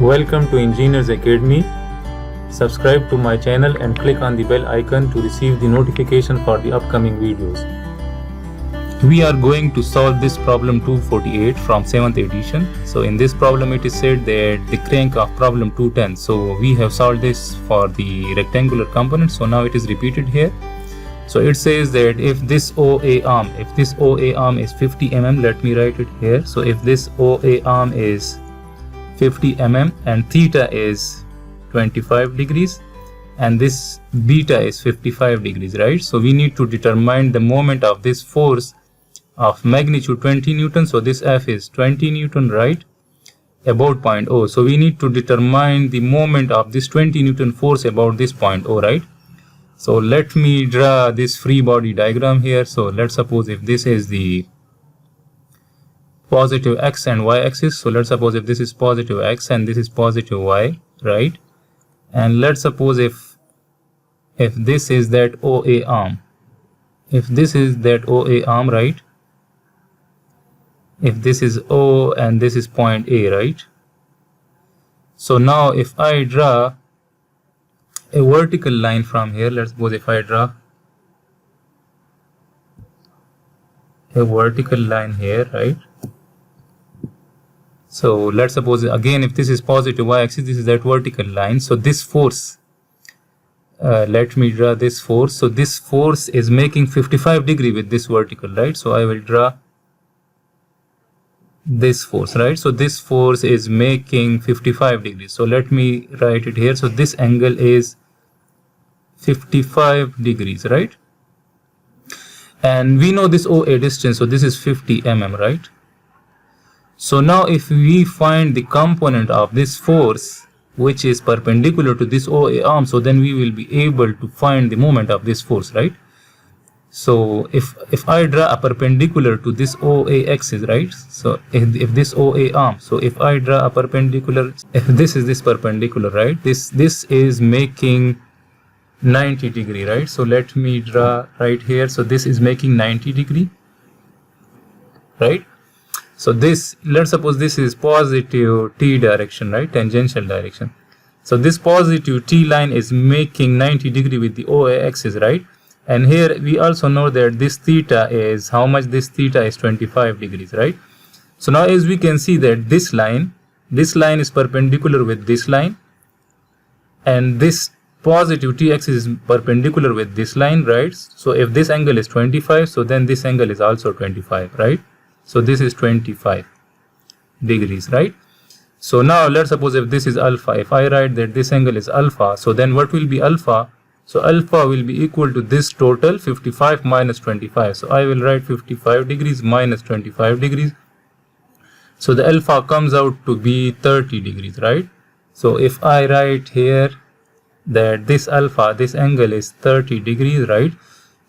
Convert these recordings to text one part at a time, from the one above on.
Welcome to Engineers Academy. Subscribe to my channel and click on the bell icon to receive the notification for the upcoming videos. We are going to solve this problem 248 from 7th edition. So in this problem it is said that the crank of problem 210. So we have solved this for the rectangular component. So now it is repeated here. So it says that if this OA arm is 50 mm, let me write it here. So if this OA arm is 50 mm and theta is 25 degrees and this beta is 55 degrees, right? So we need to determine the moment of this force of magnitude 20 Newton. So this F is 20 Newton, right? About point O. So we need to determine the moment of this 20 Newton force about this point O, right? So let me draw this free body diagram here. So let's suppose if this is the positive x and y axis. So let's suppose if this is positive x and this is positive y, right? And let's suppose if this is that OA arm, if this is that OA arm, right? If this is O and this is point A, right? So now if I draw a vertical line from here, let's suppose if I draw a vertical line here, right? So let's suppose again if this is positive y-axis, this is that vertical line. So this force, let me draw this force. So this force is making 55 degree with this vertical, right? So I will draw this force, right? So this force is making 55 degrees. So let me write it here. So this angle is 55 degrees, right? And we know this OA distance. So this is 50 mm, right? So now if we find the component of this force which is perpendicular to this OA arm, so then we will be able to find the moment of this force, right? So if I draw a perpendicular to this OA axis, right? So if this OA arm, so if I draw a perpendicular, if this is this perpendicular, right? This is making 90 degree, right? So let me draw right here. So this is making 90 degree, right? So this, let's suppose this is positive t direction, right? Tangential direction. So this positive t line is making 90 degree with the OA axis, right? And here we also know that this theta is, how much this theta is 25 degrees, right? So now as we can see that this line is perpendicular with this line, and this positive t axis is perpendicular with this line, right? So if this angle is 25, so then this angle is also 25, right? So this is 25 degrees, right? So now let's suppose if this is alpha, if I write that this angle is alpha, so then what will be alpha? So alpha will be equal to this total 55 minus 25. So I will write 55 degrees minus 25 degrees. So the alpha comes out to be 30 degrees, right? So if I write here that this alpha, this angle is 30 degrees, right?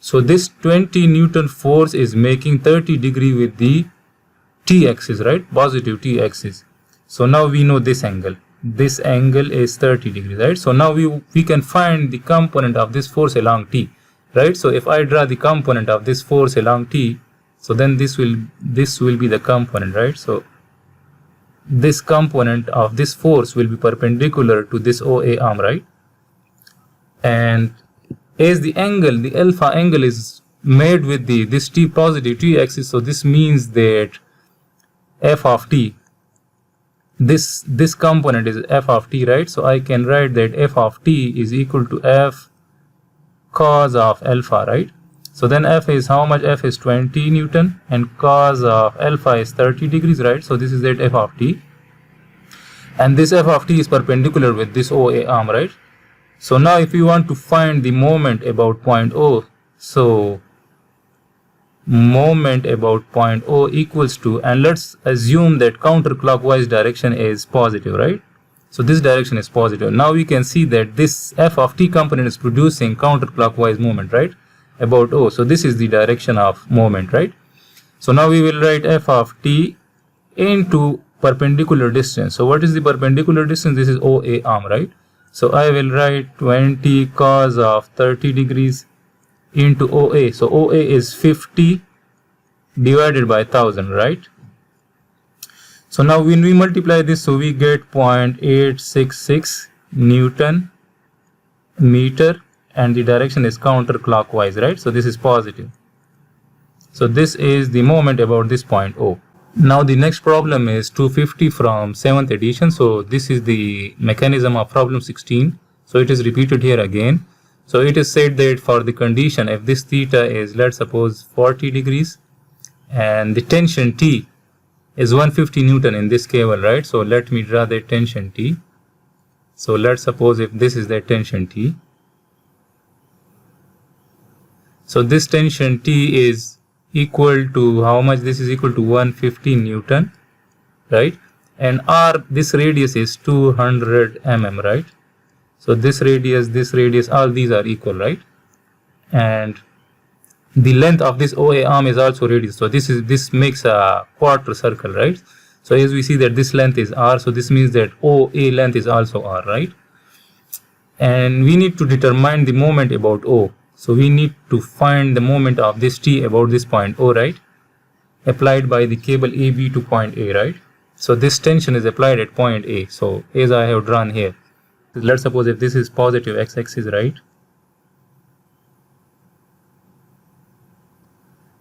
So this 20 Newton force is making 30 degree with the t-axis, right? Positive t-axis. So now we know this angle. This angle is 30 degrees, right? So now we can find the component of this force along t, right? So if I draw the component of this force along t, so then this will be the component, right? So this component of this force will be perpendicular to this OA arm, right? And as the angle, the alpha angle is made with this t positive t axis, so this means that f of t, this component is f of t, right? So I can write that f of t is equal to f cos of alpha, right? So then f is how much? F is 20 Newton and cos of alpha is 30 degrees, right? So this is that f of t, and this f of t is perpendicular with this OA arm, right? So now if you want to find the moment about point O, so moment about point O equals to, and let's assume that counterclockwise direction is positive, right? So this direction is positive. Now we can see that this f of t component is producing counterclockwise moment, right? About O. So this is the direction of moment, right? So now we will write f of t into perpendicular distance. So what is the perpendicular distance? This is OA arm, right? So I will write 20 cos of 30 degrees into OA. So OA is 50 divided by 1000, right? So now when we multiply this, so we get 0.866 Newton meter, and the direction is counterclockwise, right? So this is positive. So this is the moment about this point O. Now the next problem is 250 from 7th edition. So this is the mechanism of problem 16. So it is repeated here again. So it is said that for the condition, if this theta is, let's suppose, 40 degrees and the tension T is 150 Newton in this cable, right? So let me draw the tension T. So let's suppose if this is the tension T. So this tension T is equal to how much? This is equal to 150 Newton, right? And R, this radius is 200 mm, right? So this radius, all these are equal, right? And the length of this OA arm is also radius. So this makes a quarter circle, right? So as we see that this length is R, so this means that OA length is also R, right? And we need to determine the moment about O. So we need to find the moment of this T about this point O, right? Applied by the cable AB to point A, right? So this tension is applied at point A. So as I have drawn here, let's suppose if this is positive x-axis, right?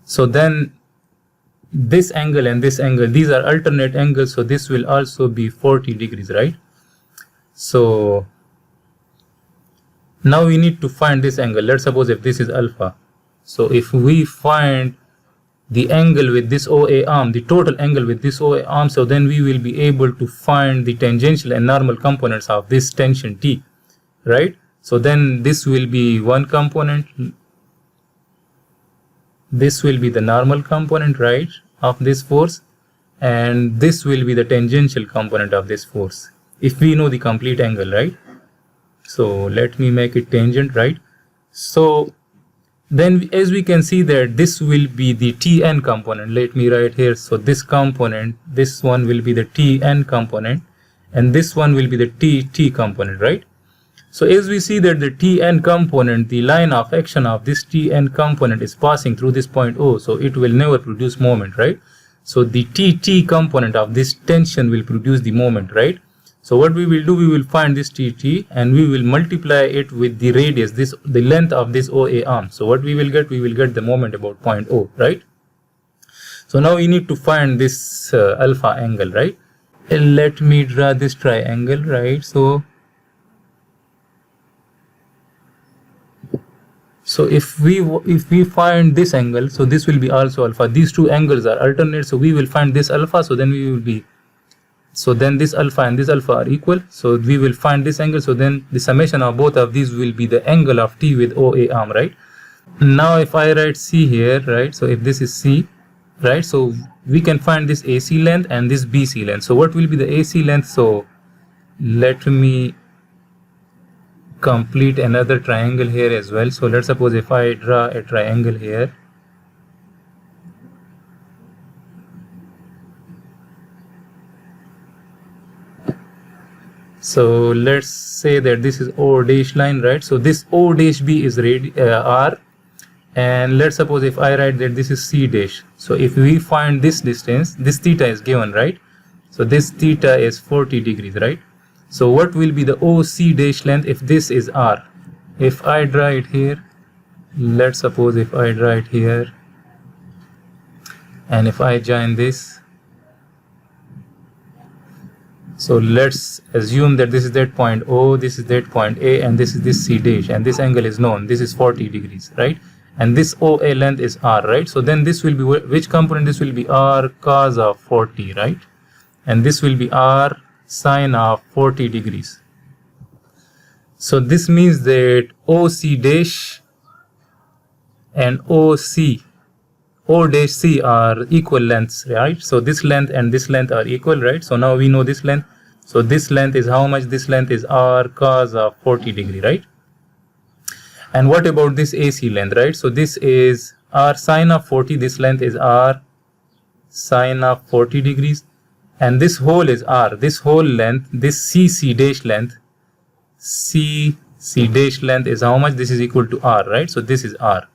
So then this angle and this angle, these are alternate angles. So this will also be 40 degrees, right? So now we need to find this angle. Let's suppose if this is alpha. So if we find the angle with this OA arm, the total angle with this OA arm, so then we will be able to find the tangential and normal components of this tension T, right? So then this will be one component. This will be the normal component, right, of this force, and this will be the tangential component of this force if we know the complete angle, right? So let me make it tangent, right? So then as we can see that this will be the Tn component. Let me write here. So this component, this one will be the Tn component, and this one will be the Tt component, right? So as we see that the Tn component, the line of action of this Tn component is passing through this point O, so it will never produce moment, right? So the Tt component of this tension will produce the moment, right? So what we will do, we will find this Tt and we will multiply it with the radius, the length of this OA arm. So what we will get the moment about point O, right? So now we need to find this alpha angle, right? And let me draw this triangle, right? So if we find this angle, so this will be also alpha. These two angles are alternate, so we will find this alpha. So then we will be, so then this alpha and this alpha are equal. So we will find this angle. So then the summation of both of these will be the angle of T with OA arm, right? Now if I write C here, right? So if this is C, right? So we can find this AC length and this BC length. So what will be the AC length? So let me complete another triangle here as well. So let's suppose if I draw a triangle here. So let's say that this is O dash line, right? So this O dash B is R, and let's suppose if I write that this is C dash. So if we find this distance, this theta is given, right? So this theta is 40 degrees, right? So what will be the OC dash length if this is R? If I draw it here, let's suppose if I draw it here, and if I join this, so let's assume that this is that point O, this is that point A, and this is this C dash, and this angle is known, this is 40 degrees, right? And this OA length is R, right? So then this will be, which component? This will be R cos of 40, right? And this will be R sine of 40 degrees. So this means that OC dash and O dash C are equal lengths, right? So this length and this length are equal, right? So now we know this length. So this length is how much? This length is R cos of 40 degree, right? And what about this AC length, right? So this is R sine of 40. This length is R sine of 40 degrees. And this whole is R. This whole length, this CC dash length, CC dash length is how much? This is equal to R, right? So this is R.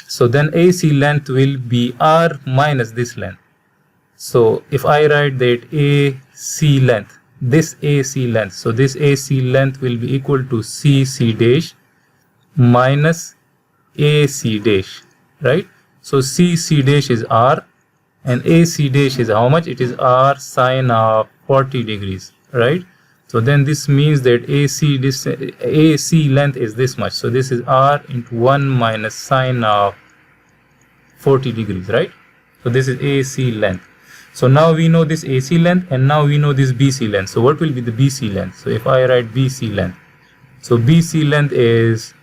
So then AC length will be R minus this length. So if I write that AC length, this AC length, so this AC length will be equal to CC dash minus AC dash, right? So CC dash is R and AC dash is how much? It is R sine of 40 degrees, right? So then this means that AC length is this much. So this is R into 1 minus sine of 40 degrees, right? So this is AC length. So now we know this AC length and now we know this BC length. So what will be the BC length? So if I write BC length, so BC length is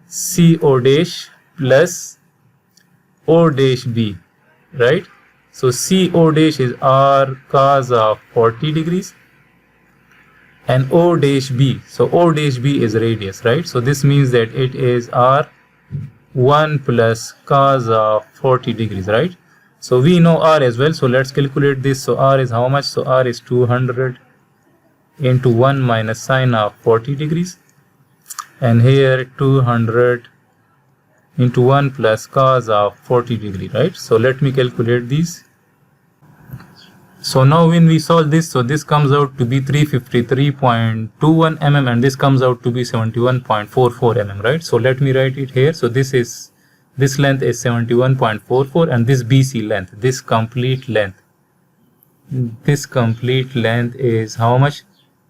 CO dash plus O dash B, right? So CO dash is R cos of 40 degrees and O dash B. So O dash B is radius, right? So this means that it is R 1 plus cos of 40 degrees, right? So we know R as well. So let's calculate this. So R is how much? So R is 200 into 1 minus sine of 40 degrees. And here 200 into 1 plus cos of 40 degree, right? So let me calculate these. So now when we solve this, so this comes out to be 353.21 mm and this comes out to be 71.44 mm, right? So let me write it here. So this length is 71.44 and this BC length, this complete length is how much?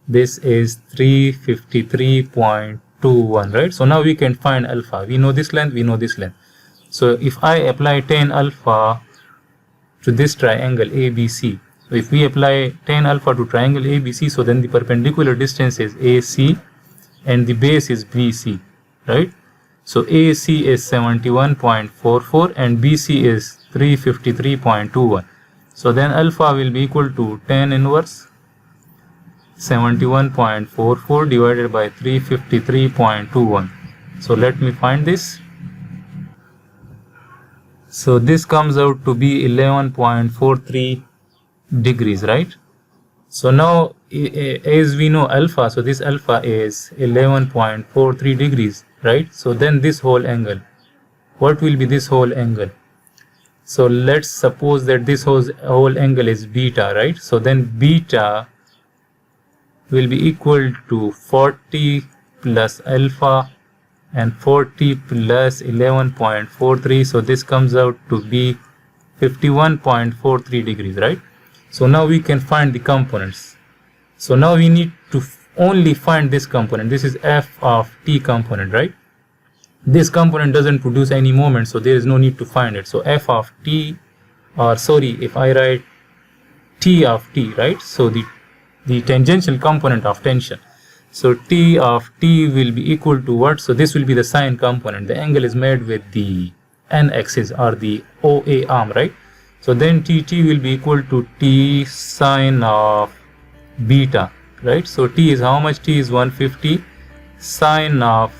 This is 353.21, right? So now we can find alpha. We know this length, we know this length. So if I apply tan alpha to this triangle ABC, so if we apply tan alpha to triangle ABC, so then the perpendicular distance is AC and the base is BC, right? So AC is 71.44 and BC is 353.21. So then alpha will be equal to tan inverse 71.44 divided by 353.21. So let me find this. So this comes out to be 11.43 degrees, right? So now as we know alpha, so this alpha is 11.43 degrees, right? So then this whole angle, what will be this whole angle? So let's suppose that this whole angle is beta, right? So then beta will be equal to 40 plus alpha and 40 plus 11.43. So this comes out to be 51.43 degrees, right? So now we can find the components. So now we need to only find this component. This is f of t component, right? This component doesn't produce any moment, so there is no need to find it. So f of t, or sorry, if I write t of t, right? So the tangential component of tension. So t of t will be equal to what? So this will be the sine component. The angle is made with the n-axis or the OA arm, right? So then tt will be equal to t sine of beta, right? So t is how much? T is 150 sine of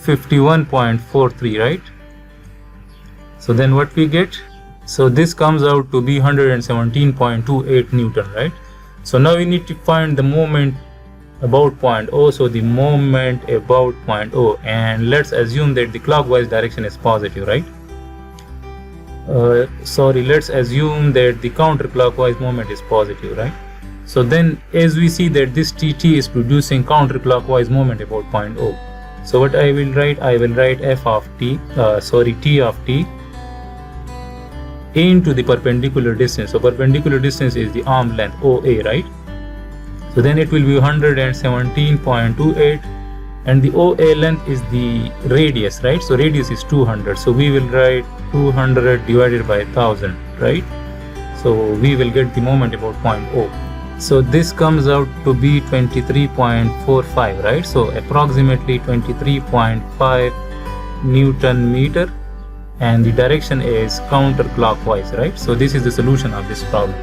51.43, right? So then what we get? So this comes out to be 117.28 Newton, right? So now we need to find the moment about point O. So the moment about point O, and let's assume that the clockwise direction is positive, right? Let's assume that the counterclockwise moment is positive, right? So then as we see that this tt is producing counterclockwise moment about point O. So what I will write? I will write f of t, t of t into the perpendicular distance. So perpendicular distance is the arm length OA, right? So then it will be 117.28 and the OA length is the radius, right? So radius is 200. So we will write 200 divided by 1000, right? So we will get the moment about point O. So this comes out to be 23.45, right? So approximately 23.5 Newton meter, and the direction is counterclockwise, right? So this is the solution of this problem.